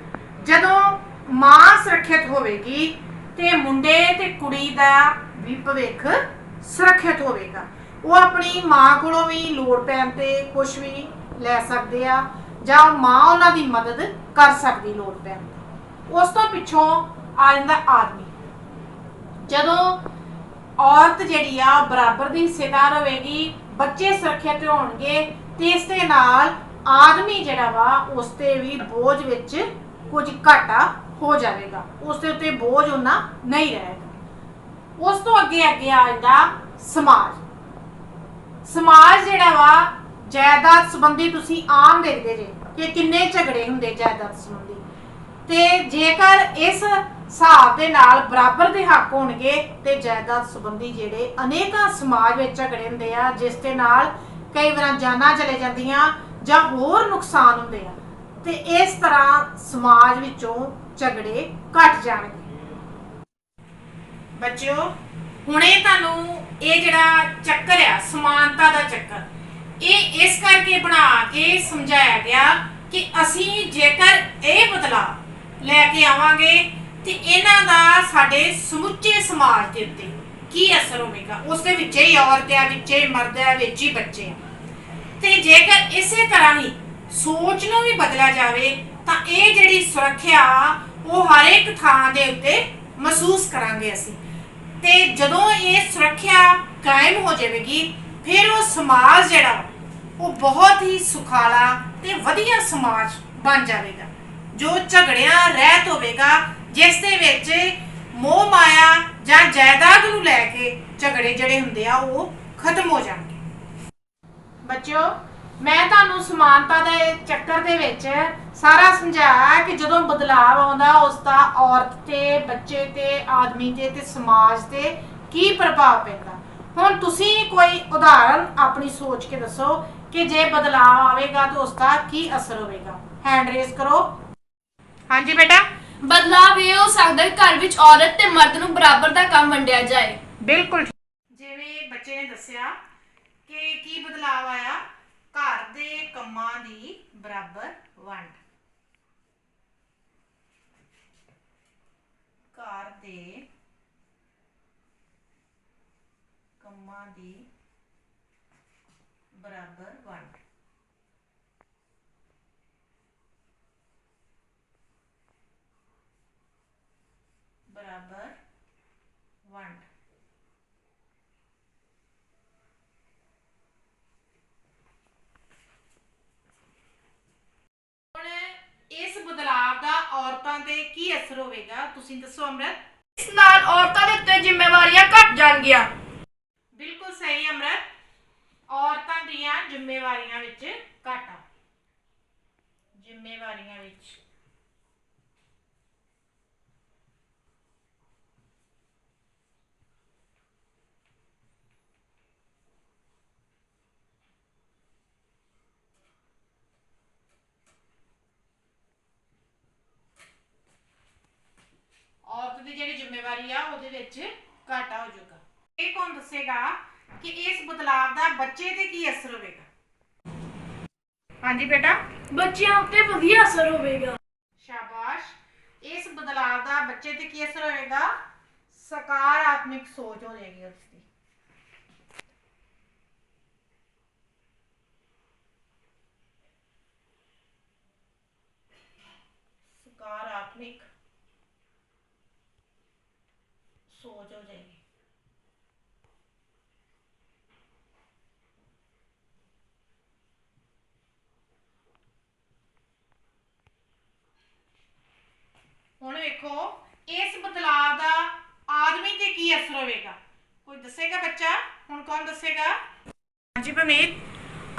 ਜਦੋਂ ਮਾਂ ਸੁਰੱਖਿਅਤ ਹੋਵੇਗੀ ਤੇ ਮੁੰਡੇ ਤੇ ਕੁੜੀ ਦਾ ਵੀ ਭਵਿੱਖ ਸੁਰੱਖਿਅਤ ਹੋਵੇਗਾ। ਉਹ ਆਪਣੀ ਮਾਂ ਕੋਲੋਂ ਵੀ ਲੋੜ ਪੈਣ ਤੇ ਕੁਝ ਵੀ ਲੈ ਸਕਦੇ ਆ ਜਾਂ ਮਾਂ ਉਹਨਾਂ ਦੀ ਮਦਦ ਕਰ ਸਕਦੀ ਲੋੜ ਪੈਣ ਤੇ। ਉਸ ਤੋਂ ਪਿੱਛੋਂ ਆ ਜਾਂਦਾ ਆਦਮੀ। ਜਦੋਂ ਔਰਤ ਜਿਹੜੀ ਆ ਬਰਾਬਰ ਦੀ ਹਿੱਸੇਦਾਰ ਹੋਵੇਗੀ, ਬੱਚੇ ਸੁਰੱਖਿਅਤ ਹੋਣਗੇ ਤੇ ਇਸ ਦੇ ਨਾਲ ਆਦਮੀ ਜਿਹੜਾ ਵਾ ਉਸ ਤੇ ਵੀ ਬੋਝ ਵਿੱਚ ਕੁਝ ਘਾਟਾ ਹੋ ਜਾਵੇਗਾ, ਉਸ ਦੇ ਉੱਤੇ ਬੋਝ ਉਹਨਾਂ ਨਹੀਂ ਰਹੇਗਾ। ਉਸ ਤੋਂ ਅੱਗੇ ਆ ਜਾਂਦਾ ਸਮਾਜ। ਸਮਾਜ ਜਿਹੜਾ ਵਾ ਜਾਇਦਾਦ ਸੰਬੰਧੀ ਤੁਸੀਂ ਆਮ ਦੇਖਦੇ ਜੇ ਕਿ ਕਿੰਨੇ ਝਗੜੇ ਹੁੰਦੇ ਜਾਇਦਾਦ ਸੰਬੰਧੀ। ਤੇ ਜੇਕਰ ਇਸ ਹਿਸਾਬ ਦੇ ਨਾਲ ਬਰਾਬਰ ਦੇ ਹੱਕ ਹੋਣਗੇ ਤੇ ਜਾਇਦਾਦ ਸੰਬੰਧੀ ਜਿਹੜੇ ਅਨੇਕਾਂ ਸਮਾਜ ਵਿੱਚ ਝਗੜੇ ਹੁੰਦੇ ਆ, ਜਿਸ ਦੇ ਨਾਲ ਕਈ ਵਾਰ ਜਾਨਾਂ ਚਲੇ ਜਾਂਦੀਆਂ ਜਾਂ ਹੋਰ ਨੁਕਸਾਨ ਹੁੰਦੇ ਆ, ਤੇ ਇਸ ਤਰ੍ਹਾਂ ਸਮਾਜ ਵਿੱਚੋਂ ਝਗੜੇ ਘਟ ਜਾਣਗੇ। ਬੱਚਿਓ, ਹੁਣੇ ਤੁਹਾਨੂੰ ਇਹ ਜਿਹੜਾ ਚੱਕਰ ਆ ਸਮਾਨਤਾ ਦਾ ਚੱਕਰ, ਇਹ ਇਸ ਕਰਕੇ ਬਣਾ ਕੇ ਸਮਝਾਇਆ ਗਿਆ ਕਿ ਅਸੀਂ ਜੇਕਰ ਇਹ ਬਦਲਾਅ ਲੈ ਕੇ ਆਵਾਂਗੇ ਤੇ ਇਹਨਾਂ ਦਾ ਸਾਡੇ ਸਮੁੱਚੇ ਸਮਾਜ ਦੇ ਉੱਤੇ ਕੀ ਅਸਰ ਹੋਵੇਗਾ। ਉਸ ਦੇ ਵਿੱਚ ਹੀ ਔਰਤ ਆ, ਵਿੱਚ ਹੀ ਮਰਦ ਆ, ਵਿੱਚ ਹੀ ਬੱਚੇ ਆ। ਤੇ ਜੇਕਰ ਇਸੇ ਤਰ੍ਹਾਂ ਹੀ ਸੋਚ ਨੂੰ ਵੀ ਬਦਲਿਆ ਜਾਵੇ ਤਾਂ ਇਹ ਜਿਹੜੀ ਸੁਰੱਖਿਆ ਉਹ ਹਰ ਇੱਕ ਥਾਂ ਦੇ ਉੱਤੇ ਮਹਿਸੂਸ ਕਰਾਂਗੇ ਅਸੀਂ। ਤੇ ਜਦੋਂ ਇਹ ਸੁਰੱਖਿਆ ਕਾਇਮ ਹੋ ਜਾਵੇਗੀ ਫਿਰ ਉਹ ਸਮਾਜ ਜਿਹੜਾ ਉਹ ਬਹੁਤ ਹੀ ਸੁਖਾਲਾ ਤੇ ਵਧੀਆ ਸਮਾਜ ਬਣ ਜਾਵੇਗਾ, ਜੋ ਝਗੜਿਆਂ ਰਹਿਤ ਹੋਵੇਗਾ, ਜਿਸ ਦੇ ਵਿੱਚ ਮੋਹ ਮਾਇਆ ਜਾਂ ਜਾਇਦਾਦ ਨੂੰ ਲੈ ਕੇ ਝਗੜੇ ਜਿਹੜੇ ਹੁੰਦੇ ਆ ਉਹ ਖਤਮ ਹੋ ਜਾਣਗੇ। ਬੱਚਿਓ, ਮੈਂ ਤੁਹਾਨੂੰ ਸਮਾਨਤਾ ਦੇ ਚੱਕਰ ਦੇ ਵਿੱਚ ਸਾਰਾ ਸਮਝਾਇਆ ਕਿ ਜਦੋਂ ਬਦਲਾਅ ਆਉਂਦਾ ਉਸ ਦਾ ਔਰਤ ਤੇ, ਬੱਚੇ ਤੇ, ਆਦਮੀ ਤੇ ਸਮਾਜ ਤੇ ਕੀ ਪ੍ਰਭਾਵ ਪੈਂਦਾ। ਹੁਣ ਤੁਸੀਂ ਕੋਈ ਉਦਾਹਰਨ ਆਪਣੀ ਸੋਚ ਕੇ ਦੱਸੋ ਕਿ ਜੇ ਬਦਲਾਅ ਆਵੇਗਾ ਤਾਂ ਉਸ ਦਾ ਕੀ ਅਸਰ ਹੋਵੇਗਾ। ਹੈਂਡ ਰੇਜ਼ ਕਰੋ। ਹਾਂਜੀ ਬੇਟਾ, ਬਦਲਾਵ ਇਹ ਹੋ ਸਕਦਾ ਹੈ ਕਿ ਘਰ ਵਿੱਚ ਔਰਤ ਤੇ ਮਰਦ ਨੂੰ ਬਰਾਬਰ ਦਾ ਕੰਮ ਵੰਡਿਆ ਜਾਏ। ਬਿਲਕੁਲ ਜਿਵੇਂ ਬੱਚੇ ਨੇ ਦੱਸਿਆ ਕਿ ਕੀ ਬਦਲਾਅ ਆਇਆ, ਘਰ ਦੇ ਕੰਮਾਂ ਦੀ ਬਰਾਬਰ ਵੰਡ। ਘਰ ਦੇ ਕੰਮਾਂ ਦੀ ਬਰਾਬਰ ਵੰਡ। ਬਰਾਬਰ ਵੰਡ। ਹੁਣ ਇਸ ਬਦਲਾਅ ਦਾ ਔਰਤਾਂ ਤੇ ਕੀ ਅਸਰ ਹੋਵੇਗਾ, ਤੁਸੀਂ ਦੱਸੋ ਅਮਰਤ। ਇਸ ਨਾਲ ਔਰਤਾਂ ਦੇ ਉੱਤੇ ਜ਼ਿੰਮੇਵਾਰੀਆਂ ਘਟ ਜਾਣਗੀਆਂ। ਬਿਲਕੁਲ ਸਹੀ ਅਮਰਤ, ਔਰਤਾਂ ਦੀਆਂ ਜ਼ਿੰਮੇਵਾਰੀਆਂ ਵਿੱਚ ਘਾਟਾ। ਜ਼ਿੰਮੇਵਾਰੀਆਂ ਵਿੱਚ ਔਰਤ ਦੀ ਜਿਹੜੀ ਜ਼ਿੰਮੇਵਾਰੀ ਆ ਉਹਦੇ ਵਿੱਚ ਘਾਟਾ ਹੋ ਜਾਊਗਾ। ਇਹ ਕੌਣ ਦੱਸੇਗਾ ਕਿ ਇਸ ਬਦਲਾਅ ਦਾ ਬੱਚੇ ਤੇ ਕੀ ਅਸਰ ਹੋਵੇਗਾ। ਹਾਂਜੀ ਬੇਟਾ। ਬੱਚਿਆਂ ਉੱਤੇ ਵਧੀਆ ਅਸਰ ਹੋਵੇਗਾ। ਸ਼ਾਬਾਸ਼। ਇਸ ਬਦਲਾਅ ਦਾ ਬੱਚੇ ਤੇ ਕੀ ਅਸਰ ਹੋਵੇਗਾ, ਸਕਾਰਾਤਮਕ ਸੋਚ ਹੋ ਜਾਏਗੀ ਉਸਦੀ। ਸਕਾਰਾਤਮਕ ਸੋਚ ਹੋ ਜਾਏਗੀ। ਹੁਣ ਵੇਖੋ ਇਸ ਬਦਲਾਅ ਦਾ ਆਦਮੀ ਤੇ ਕੀ ਅਸਰ ਹੋਵੇਗਾ, ਕੋਈ ਦੱਸੇਗਾ ਬੱਚਾ। ਹੁਣ ਕੌਣ ਦੱਸੇਗਾ। ਹਾਂਜੀ ਪਨੀਤ।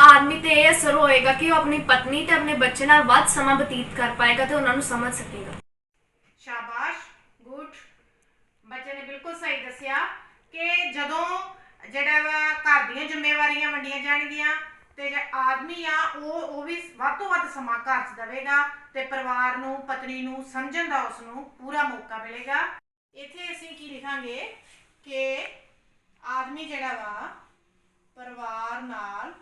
ਆਦਮੀ ਤੇ ਇਹ ਅਸਰ ਹੋਏਗਾ ਕਿ ਉਹ ਆਪਣੀ ਪਤਨੀ ਤੇ ਆਪਣੇ ਬੱਚੇ ਨਾਲ ਵੱਧ ਸਮਾਂ ਬਤੀਤ ਕਰ ਪਾਏਗਾ ਤੇ ਉਹਨਾਂ ਨੂੰ ਸਮਝ ਸਕੇਗਾ। ਸ਼ਾਬਾਸ਼, ਗੁੱਡ। ਬੱਚੇ ਨੇ ਬਿਲਕੁਲ ਸਹੀ ਦੱਸਿਆ ਕਿ ਜਦੋਂ ਜਿਹੜਾ ਵਾ ਘਰ ਦੀਆਂ ਜ਼ਿੰਮੇਵਾਰੀਆਂ ਵੰਡੀਆਂ ਜਾਣਗੀਆਂ ਤੇ ਜਿਹੜਾ ਆਦਮੀ ਆ ਉਹ ਵੀ ਵੱਧ ਤੋਂ ਵੱਧ ਸਮਾਂ ਘਰ 'ਚ ਦੇਵੇਗਾ ਤੇ ਪਰਿਵਾਰ ਨੂੰ, ਪਤਨੀ ਨੂੰ ਸਮਝਣ ਦਾ ਉਸਨੂੰ ਪੂਰਾ ਮੌਕਾ ਮਿਲੇਗਾ। ਇੱਥੇ ਅਸੀਂ ਕੀ ਲਿਖਾਂਗੇ ਕਿ ਆਦਮੀ ਜਿਹੜਾ ਵਾ ਪਰਿਵਾਰ ਨਾਲ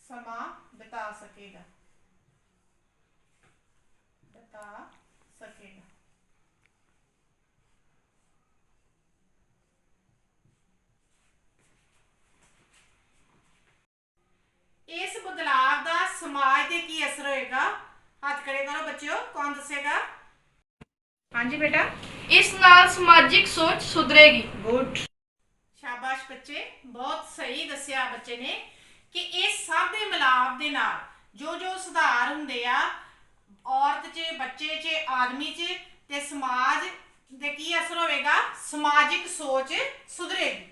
ਸਮਾਂ ਬਿਤਾ ਸਕੇਗਾ। ਇਸ ਬਦਲਾਅ ਦਾ ਸਮਾਜ ਤੇ ਕੀ ਅਸਰ ਹੋਏਗਾ, ਹੱਥ ਖੜੇ ਕਰੋ ਬੱਚਿਓ, ਕੌਣ ਦੱਸੇਗਾ। ਹਾਂਜੀ ਬੇਟਾ। ਇਸ ਨਾਲ ਸਮਾਜਿਕ ਸੋਚ ਸੁਧਰੇਗੀ। ਗੁੱਡ। ਸ਼ਾਬਾਸ਼ ਬੱਚੇ, ਬਹੁਤ ਸਹੀ ਦੱਸਿਆ ਬੱਚੇ ਨੇ ਕਿ ਇਸ ਸਭ ਦੇ ਮਿਲਾਪ ਦੇ ਨਾਲ ਜੋ ਜੋ ਸੁਧਾਰ ਹੁੰਦੇ ਆ ਔਰਤ 'ਚ, ਬੱਚੇ 'ਚ, ਆਦਮੀ 'ਚ ਤੇ ਸਮਾਜ ਦੇ ਕੀ ਅਸਰ ਹੋਵੇਗਾ, ਸਮਾਜਿਕ ਸੋਚ ਸੁਧਰੇਗੀ।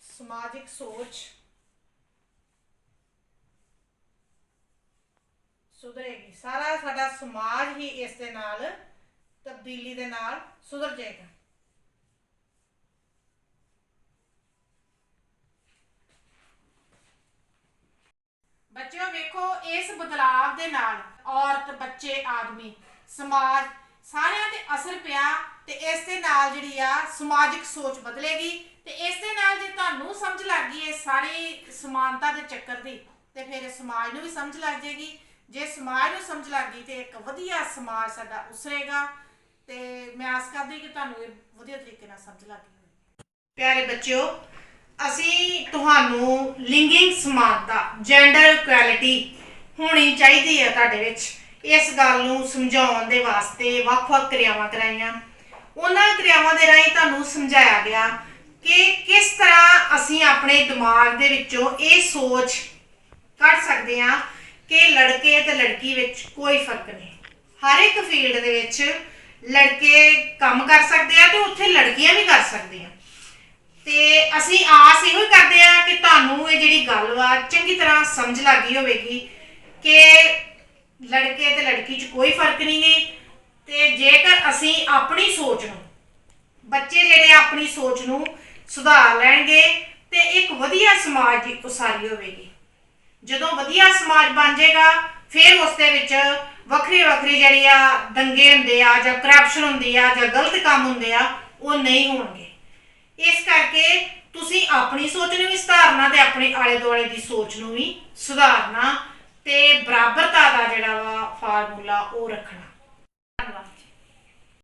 ਸਮਾਜਿਕ ਸੋਚ ਸੁਧਰੇਗੀ। ਸਾਰਾ ਸਾਡਾ ਸਮਾਜ ਹੀ ਇਸ ਦੇ ਨਾਲ ਤਬਦੀਲੀ ਦੇ ਨਾਲ ਸੁਧਰ ਜਾਏਗਾ। ਬੱਚਿਓ ਵੇਖੋ ਇਸ ਬਦਲਾਅ ਦੇ ਨਾਲ ਔਰਤ, ਬੱਚੇ, ਆਦਮੀ, ਸਮਾਜ ਸਾਰਿਆਂ ਤੇ ਅਸਰ ਪਿਆ ਤੇ ਇਸ ਦੇ ਨਾਲ ਜਿਹੜੀ ਆ ਸਮਾਜਿਕ ਸੋਚ ਬਦਲੇਗੀ ਤੇ ਇਸ ਦੇ ਨਾਲ ਜੇ ਤੁਹਾਨੂੰ ਸਮਝ ਲੱਗ ਗਈ ਇਹ ਸਾਰੀ ਸਮਾਨਤਾ ਦੇ ਚੱਕਰ ਦੀ ਤੇ ਫਿਰ ਸਮਾਜ ਨੂੰ ਵੀ ਸਮਝ ਲੱਗ ਜਾਏਗੀ। ਜੇ ਸਮਾਜ ਨੂੰ ਸਮਝ ਲੱਗ ਗਈ ਤੇ ਇੱਕ ਵਧੀਆ ਸਮਾਜ ਸਾਡਾ ਉਸਰੇਗਾ ਤੇ ਮੈਂ ਆਸ ਕਰਦੀ ਕਿ ਤੁਹਾਨੂੰ ਇਹ ਵਧੀਆ ਤਰੀਕੇ ਨਾਲ ਸਮਝ ਲੱਗ ਗਈ। ਪਿਆਰੇ ਬੱਚਿਓ, ਅਸੀਂ ਤੁਹਾਨੂੰ ਲਿੰਗਿਕ ਸਮਾਨਤਾ, ਜੈਂਡਰ ਇਕੁਐਲਿਟੀ ਹੋਣੀ ਚਾਹੀਦੀ ਹੈ ਤੁਹਾਡੇ ਵਿੱਚ, ਇਸ ਗੱਲ ਨੂੰ ਸਮਝਾਉਣ ਦੇ ਵਾਸਤੇ ਵੱਖ-ਵੱਖ ਕਿਰਿਆਵਾਂ ਕਰਾਈਆਂ। ਉਹਨਾਂ ਕਿਰਿਆਵਾਂ ਦੇ ਰਾਹੀਂ ਤੁਹਾਨੂੰ ਸਮਝਾਇਆ ਗਿਆ ਕਿ ਕਿਸ ਤਰ੍ਹਾਂ ਅਸੀਂ ਆਪਣੇ ਦਿਮਾਗ ਦੇ ਵਿੱਚੋਂ ਇਹ ਸੋਚ ਕੱਢ ਸਕਦੇ ਹਾਂ ਕਿ ਲੜਕੇ ਤੇ ਲੜਕੀ ਵਿੱਚ ਕੋਈ ਫਰਕ ਨਹੀਂ। ਹਰ ਇੱਕ ਫੀਲਡ ਦੇ ਵਿੱਚ ਲੜਕੇ ਕੰਮ ਕਰ ਸਕਦੇ ਆ ਤੇ ਉੱਥੇ ਲੜਕੀਆਂ ਵੀ ਕਰ ਸਕਦੀਆਂ। ਤੇ ਅਸੀਂ ਆਸ ਇਹੋ ਹੀ ਕਰਦੇ ਆ ਕਿ ਤੁਹਾਨੂੰ ਇਹ ਜਿਹੜੀ ਗੱਲ ਵਾ ਚੰਗੀ ਤਰ੍ਹਾਂ ਸਮਝ ਲੱਗ ਗਈ ਹੋਵੇਗੀ ਕਿ ਲੜਕੇ ਤੇ ਲੜਕੀ 'ਚ ਕੋਈ ਫਰਕ ਨਹੀਂ ਗੇ। ਤੇ ਜੇਕਰ ਅਸੀਂ ਆਪਣੀ ਸੋਚ ਨੂੰ, ਬੱਚੇ ਜਿਹੜੇ ਆਪਣੀ ਸੋਚ ਨੂੰ ਸੁਧਾਰ ਲੈਣਗੇ ਤੇ ਇੱਕ ਵਧੀਆ ਸਮਾਜ ਦੀ ਉਸਾਰੀ ਹੋਵੇਗੀ। ਜਦੋਂ ਵਧੀਆ ਸਮਾਜ ਬਣ ਜਾਏਗਾ ਫਿਰ ਉਸ ਦੇ ਵਿੱਚ ਵੱਖਰੀ ਵੱਖਰੀ ਜਿਹੜੀ ਆ ਦੰਗੇ ਹੁੰਦੇ ਆ ਜਾਂ ਕਰਪਸ਼ਨ ਹੁੰਦੀ ਆ ਜਾਂ ਗਲਤ ਕੰਮ ਹੁੰਦੇ ਆ ਉਹ ਨਹੀਂ ਹੋਣਗੇ। ਇਸ ਕਰਕੇ ਤੁਸੀਂ ਆਪਣੀ ਸੋਚ ਨੂੰ ਵੀ ਸੁਧਾਰਨਾ ਤੇ ਆਪਣੇ ਆਲੇ ਦੁਆਲੇ ਦੀ ਸੋਚ ਨੂੰ ਵੀ ਸੁਧਾਰਨਾ ਤੇ ਬਰਾਬਰਤਾ ਦਾ ਜਿਹੜਾ ਵਾ ਫਾਰਮੂਲਾ ਉਹ ਰੱਖਣਾ।